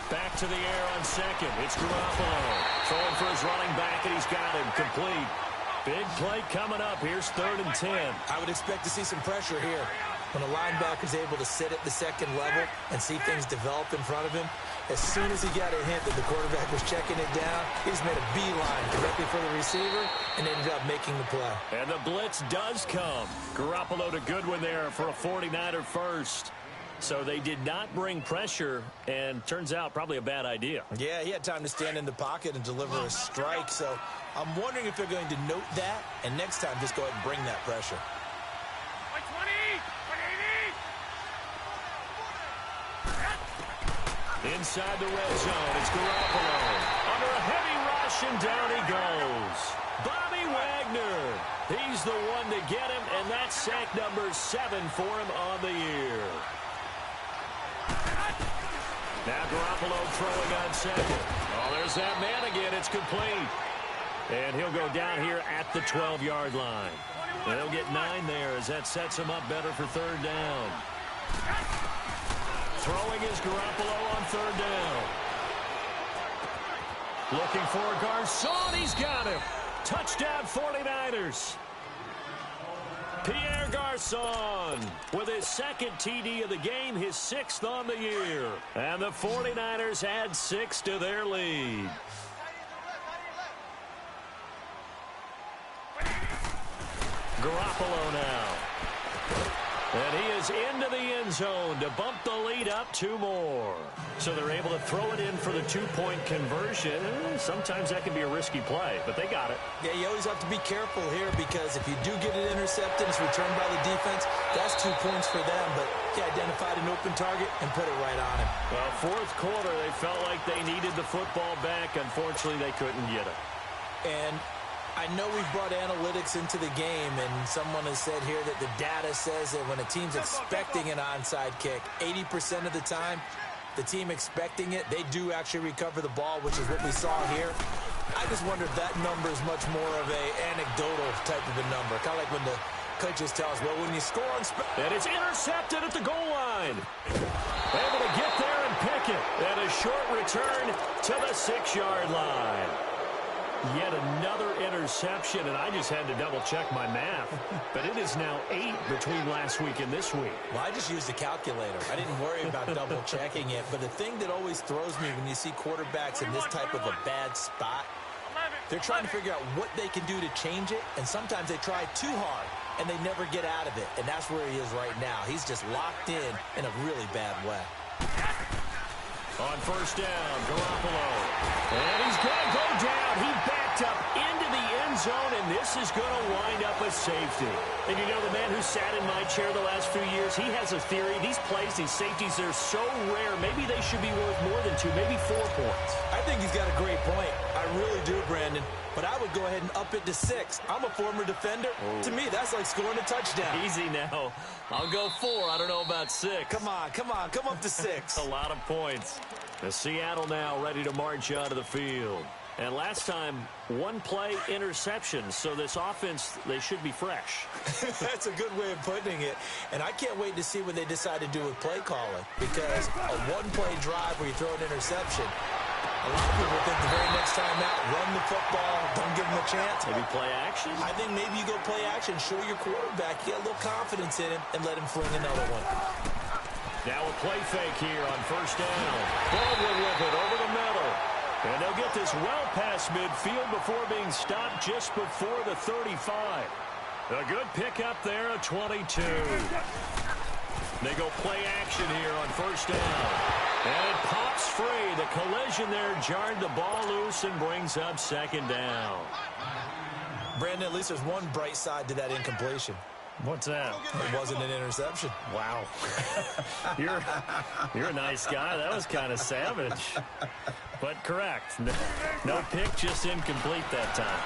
Back to the air on 2nd. It's Garoppolo. Throwing for his running back, and he's got him complete. Big play coming up. Here's 3rd and 10. I would expect to see some pressure here. When a linebacker is able to sit at the 2nd level and see things develop in front of him, as soon as he got a hint that the quarterback was checking it down, he just made a beeline directly for the receiver and ended up making the play. And the blitz does come. Garoppolo to Goodwin there for a 49er first. So they did not bring pressure, and turns out probably a bad idea. Yeah, he had time to stand in the pocket and deliver a strike. So I'm wondering if they're going to note that, and next time just go ahead and bring that pressure. Inside the red zone, it's Garoppolo. Under a heavy rush, and down he goes. Bobby Wagner. He's the one to get him, and that's sack number 7 for him on the year. Now Garoppolo throwing on 2nd. Oh, there's that man again. It's complete. And he'll go down here at the 12-yard line. And he'll get 9 there as that sets him up better for 3rd down. Throwing is Garoppolo on 3rd down. Looking for Garcon. He's got him. Touchdown 49ers. Pierre Garçon with his second TD of the game, his 6th on the year. And the 49ers add 6 to their lead. Garoppolo now. And he is into the end zone to bump the lead up 2 more. So they're able to throw it in for the 2-point conversion. Sometimes that can be a risky play, but they got it. Yeah, you always have to be careful here because if you do get it intercepted, it's returned by the defense, that's 2 points for them. But he identified an open target and put it right on him. Well, 4th quarter, they felt like they needed the football back. Unfortunately, they couldn't get it. And I know we've brought analytics into the game, and someone has said here that the data says that when a team's expecting an onside kick, 80% of the time, the team expecting it, they do actually recover the ball, which is what we saw here. I just wonder if that number is much more of a anecdotal type of a number, kind of like when the coaches tell us, well, when you score on... And it's intercepted at the goal line. Able to get there and pick it. And a short return to the 6-yard line. Yet another interception, and I just had to double-check my math. But it is now 8 between last week and this week. Well, I just used the calculator. I didn't worry about double-checking it. But the thing that always throws me when you see quarterbacks in this type of a bad spot, they're trying to figure out what they can do to change it, and sometimes they try too hard, and they never get out of it. And that's where he is right now. He's just locked in a really bad way. On 1st down, Garoppolo. And he's going to go down. He backed up into the end zone, and this is going to wind up a safety. And you know, the man who sat in my chair the last few years, he has a theory. These plays, these safeties, they're so rare. Maybe they should be worth more than 2, maybe 4 points. I think he's got a great point. I really do, Brandon. But I would go ahead and up it to 6. I'm a former defender. To me, that's like scoring a touchdown. Easy now. I'll go 4. I don't know about 6. Come on. Come up to 6. A lot of points. The Seattle now ready to march out of the field. And last time, 1-play interception. So this offense, they should be fresh. That's a good way of putting it. And I can't wait to see what they decide to do with play calling. Because a 1-play drive where you throw an interception, a lot of people think the very next time out, run the football, don't give them a chance. Maybe play action? I think maybe you go play action, show your quarterback, get a little confidence in him, and let him fling another one. Now a play fake here on 1st down. Baldwin with it over the middle. And they'll get this well past midfield before being stopped just before the 35. A good pickup there, a 22. They go play action here on 1st down. And it pops free. The collision there jarred the ball loose and brings up 2nd down. Brandon, at least there's one bright side to that incompletion. What's that? It wasn't an interception. Wow. You're a nice guy. That was kind of savage. But correct. No pick, just incomplete that time.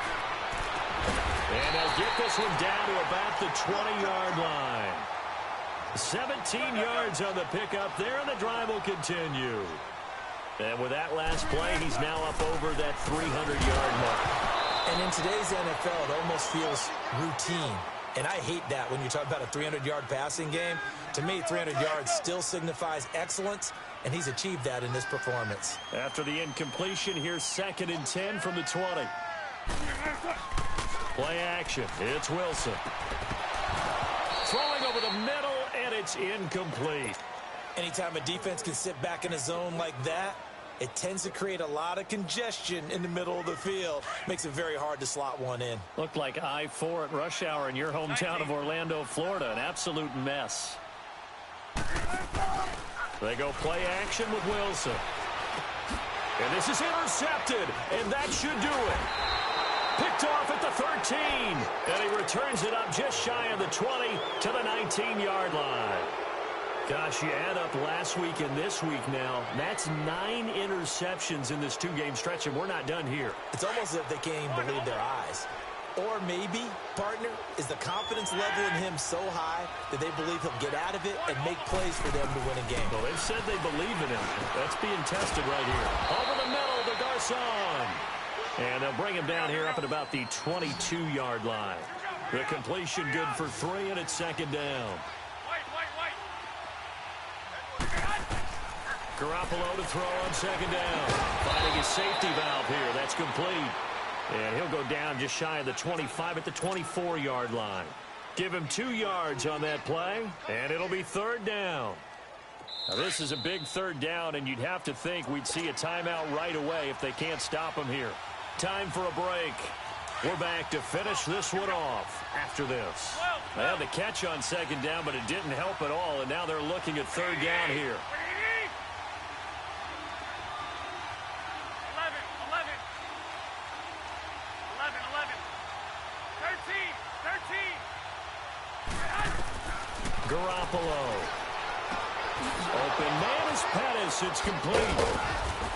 And they'll get this one down to about the 20-yard line. 17 yards on the pickup there, and the drive will continue. And with that last play, he's now up over that 300-yard mark. And in today's NFL, it almost feels routine. And I hate that when you talk about a 300-yard passing game. To me, 300 yards still signifies excellence, and he's achieved that in this performance. After the incompletion, here's 2nd and 10 from the 20. Play action. It's Wilson. Throwing over the middle, and it's incomplete. Anytime a defense can sit back in a zone like that, it tends to create a lot of congestion in the middle of the field. Makes it very hard to slot one in. Looked like I-4 at rush hour in your hometown of Orlando, Florida. An absolute mess. They go play action with Wilson. And this is intercepted, and that should do it. Picked off at the 13, and he returns it up just shy of the 20 to the 19-yard line. Gosh, you add up last week and this week now, that's 9 interceptions in this 2-game stretch, and we're not done here. It's almost as if they can't even believe their eyes. Or maybe, partner, is the confidence level in him so high that they believe he'll get out of it and make plays for them to win a game. Well, they've said they believe in him. That's being tested right here. Over the middle to Garçon. And they'll bring him down here up at about the 22-yard line. The completion good for 3, and it's 2nd down. Garoppolo to throw on 2nd down. Finding his safety valve here. That's complete. And he'll go down just shy of the 25 at the 24-yard line. Give him 2 yards on that play, and it'll be third down. Now, this is a big third down, and you'd have to think we'd see a timeout right away if they can't stop him here. Time for a break. We're back to finish this one off after this. They had the catch on second down, but it didn't help at all, and now they're looking at third down here. 13. Garoppolo. Open man is Pettis. It's complete.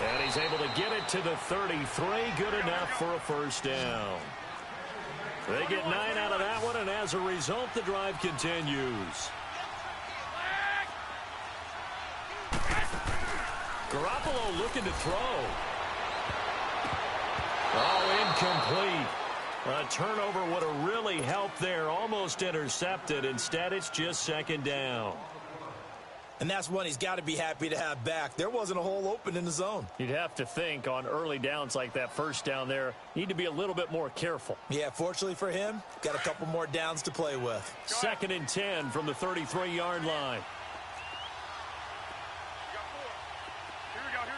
And he's able to get it to the 33. Good enough for a first down. They get 9 out of that one, and as a result, the drive continues. Garoppolo looking to throw. Oh, incomplete. A turnover would have really helped there. Almost intercepted. Instead, it's just second down. And that's one he's got to be happy to have back. There wasn't a hole open in the zone. You'd have to think on early downs like that first down there, need to be a little bit more careful. Yeah, fortunately for him, got a couple more downs to play with. 2nd and 10 from the 33-yard line. Here we go. Go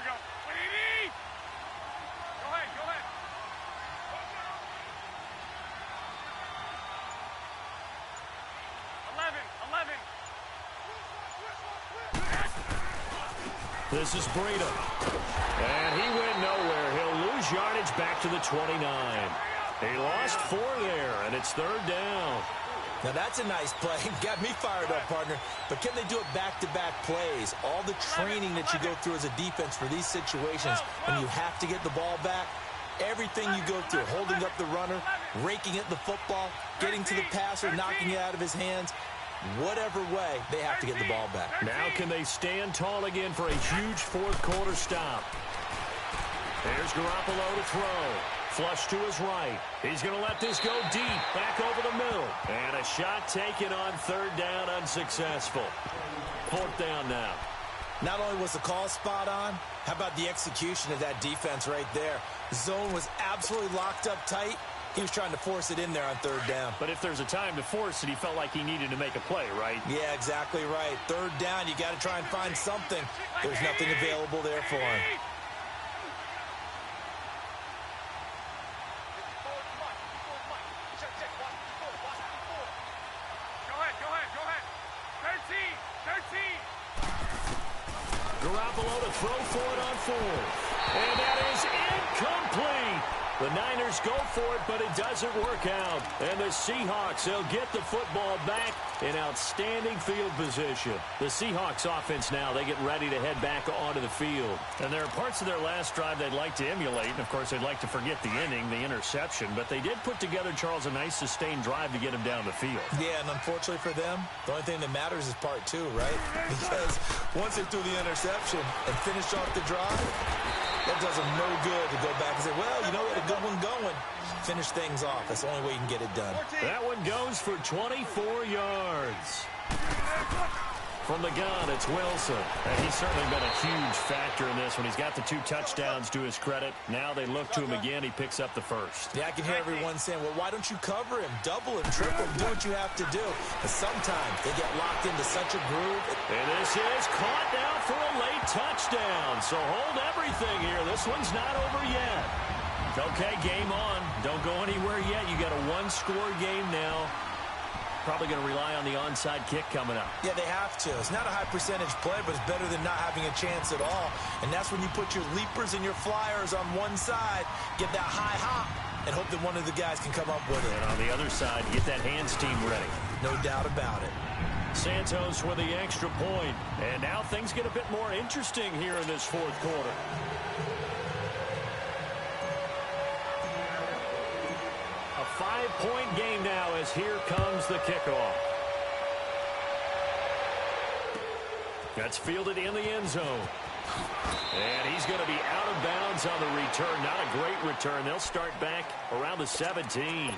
ahead. 11. This is Breida. And he went nowhere. He'll lose yardage back to the 29. He lost 4 there, and it's third down. Now, that's a nice play. Got me fired up, partner. But can they do it back-to-back plays? All the training that you go through as a defense for these situations, when you have to get the ball back, everything you go through, holding up the runner, raking at the football, getting to the passer, knocking it out of his hands, whatever way, they have to get the ball back. Now can they stand tall again for a huge fourth-quarter stop? There's Garoppolo to throw. Flush to his right. He's going to let this go deep, back over the middle. And a shot taken on third down, unsuccessful. Fourth down now. Not only was the call spot on, how about the execution of that defense right there? The zone was absolutely locked up tight. He was trying to force it in there on third down. But if there's a time to force it, he felt like he needed to make a play, right? Yeah, exactly right. Third down, you got to try and find something. There's nothing available there for him. Go ahead. 13. Garoppolo to throw for it on 4th. And that is incomplete. The Niners go for it, but it doesn't work out. And the Seahawks, they'll get the football back in outstanding field position. The Seahawks offense now, they get ready to head back onto the field. And there are parts of their last drive they'd like to emulate. And, of course, they'd like to forget the inning, the interception. But they did put together, Charles, a nice sustained drive to get him down the field. Yeah, and unfortunately for them, the only thing that matters is part 2, right? Because once they threw the interception and finished off the drive, that does them no good to go back and say, well, you know what, a good one going. Finish things off. That's the only way you can get it done. That one goes for 24 yards. From the gun, it's Wilson. And he's certainly been a huge factor in this when he's got the 2 touchdowns to his credit. Now they look to him again. He picks up the first. Yeah, I can hear everyone saying, well, why don't you cover him? Double him, triple him, do what you have to do. But sometimes they get locked into such a groove. And this is caught now for a late touchdown. So hold everything here. This one's not over yet. Okay, game on. Don't go anywhere yet. You got a 1-score game now. Probably going to rely on the onside kick coming up. Yeah, they have to. It's not a high percentage play, but it's better than not having a chance at all. And that's when you put your leapers and your flyers on one side, get that high hop, and hope that one of the guys can come up with it. And on the other side, get that hands team ready. No doubt about it. Santos with the extra point. And now things get a bit more interesting here in this fourth quarter. A 5-point game now as here comes the kickoff. That's fielded in the end zone. And he's going to be out of bounds on the return. Not a great return. They'll start back around the 17.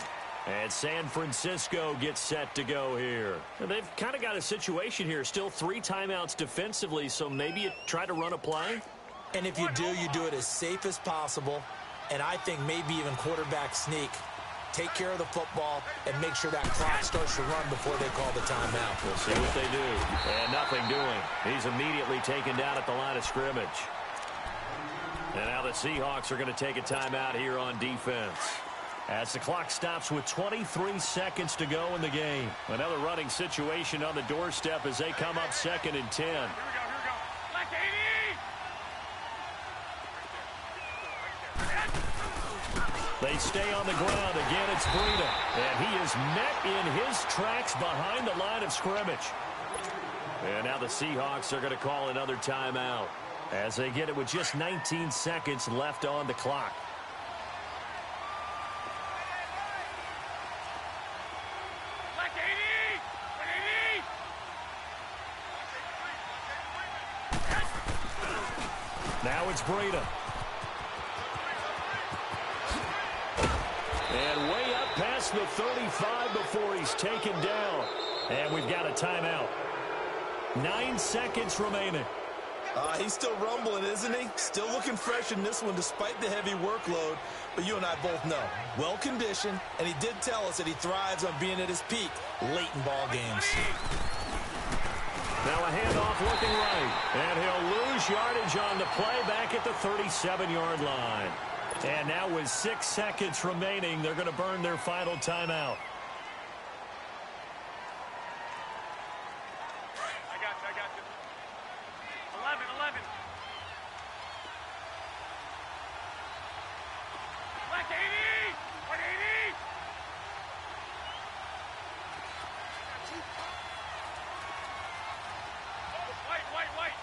And San Francisco gets set to go here. And they've kind of got a situation here. Still 3 timeouts defensively, so maybe you try to run a play. And if you do it as safe as possible. And I think maybe even quarterback sneak take care of the football and make sure that clock starts to run before they call the timeout. We'll see what they do. And nothing doing. He's immediately taken down at the line of scrimmage. And now the Seahawks are going to take a timeout here on defense, as the clock stops with 23 seconds to go in the game. Another running situation on the doorstep as they come up 2nd and 10. Here we go. Like 80! They stay on the ground. Again, it's Breida. And he is met in his tracks behind the line of scrimmage. And now the Seahawks are going to call another timeout, as they get it with just 19 seconds left on the clock. Now it's Breida. And way up past the 35 before he's taken down. And we've got a timeout. 9 seconds remaining. He's still rumbling, isn't he? Still looking fresh in this one despite the heavy workload. But you and I both know, well-conditioned, and he did tell us that he thrives on being at his peak late in ball games. Now a handoff looking right, and he'll lose yardage on the play back at the 37-yard line. And now with 6 seconds remaining, they're going to burn their final timeout. I got you. 11. Like 80! 180! Wait.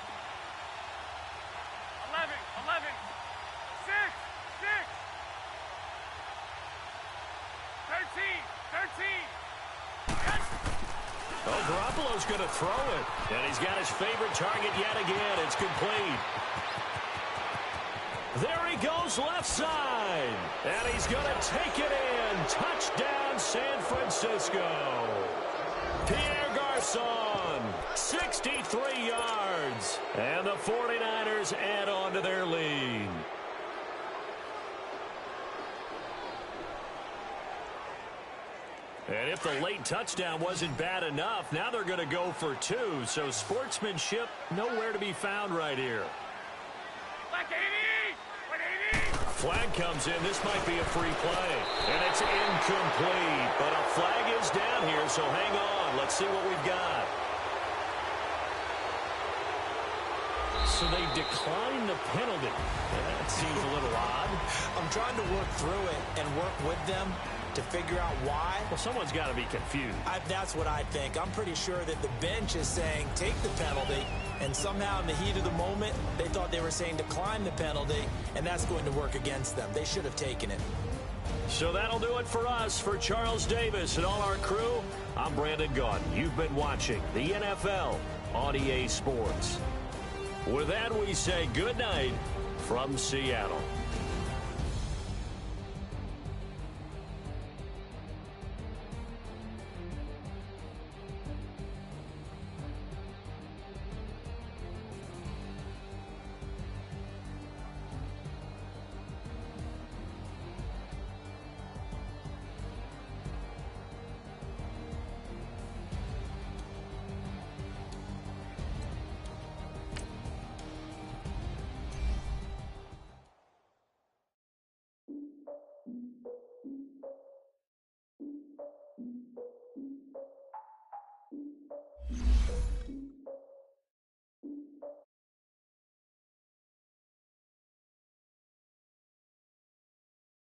11. 6. 13. Oh, Garoppolo's going to throw it. And he's got his favorite target yet again. It's complete. There he goes left side. And he's going to take it in. Touchdown, San Francisco. Pierre Garçon, 63 yards. And the 49ers add on to their lead. And if the late touchdown wasn't bad enough, now they're going to go for 2. So sportsmanship nowhere to be found right here. Like 80! 180! Flag comes in. This might be a free play. And it's incomplete. But a flag is down here, so hang on. Let's see what we've got. So they decline the penalty. That seems a little odd. I'm trying to work through it and work with them to figure out why. Well, someone's got to be confused. That's what I think. I'm pretty sure that the bench is saying take the penalty, and somehow in the heat of the moment, they thought they were saying decline the penalty, and that's going to work against them. They should have taken it. So that'll do it for us. For Charles Davis and all our crew, I'm Brandon Gaudin. You've been watching the NFL on EA Sports. With that, we say good night from Seattle.